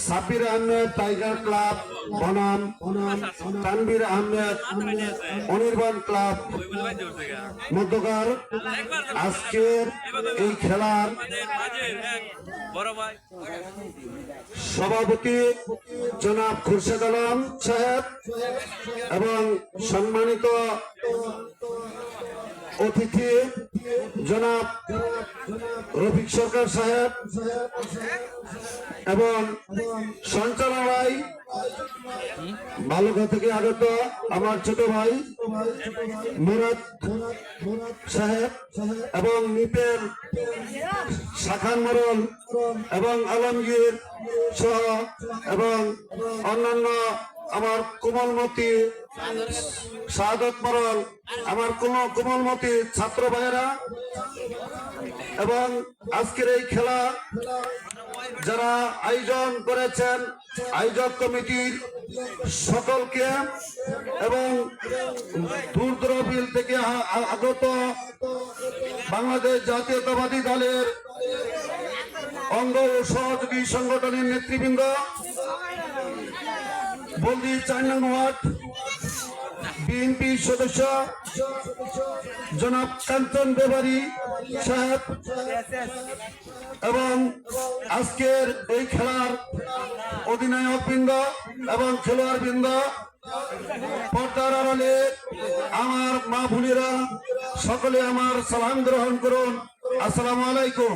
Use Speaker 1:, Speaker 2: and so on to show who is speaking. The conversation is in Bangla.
Speaker 1: সাবির আহমেদ টাইগার ক্লাব বনাম তানভীর আহমেদ অনির্বাণ ক্লাব মধ্যকার আজকের এই খেলার সভাপতি জনাব খুরশেদ আলম সাহেব এবং সম্মানিত অতিথি জনাব রফিক সরকার সাহেব এবং সঞ্চালনায় বালুকা থেকে আগত আমার ছোট ভাই মুরাদ সাহেব এবং নিপের শাখান মরল এবং আলমগীর সহ এবং অন্যান্য আমার কোমলমতি শাহাদত মরল আমার কোমলমতি ছাত্র ভাইয়েরা এবং আজকের এই খেলা যারা আয়োজন করেছেন আয়োজক কমিটির সকলকে এবং দূর দূরান্তের থেকে আগত বাংলাদেশ জাতীয়তাবাদী দলের অঙ্গ ও সহযোগী সংগঠনের নেতৃবৃন্দ, বলদি 4 নং ওয়ার্ড বিএনপি সদস্য জনাব কাঞ্চন বেবারি সাহেব এবং আজকের এই খেলার অধিনায়ক বৃন্দ এবং খেলোয়াড় বৃন্দ, পর্দার আড়ালে আমার মা বোনেরা সকলে আমার সালাম গ্রহণ করুন। আসসালামু আলাইকুম।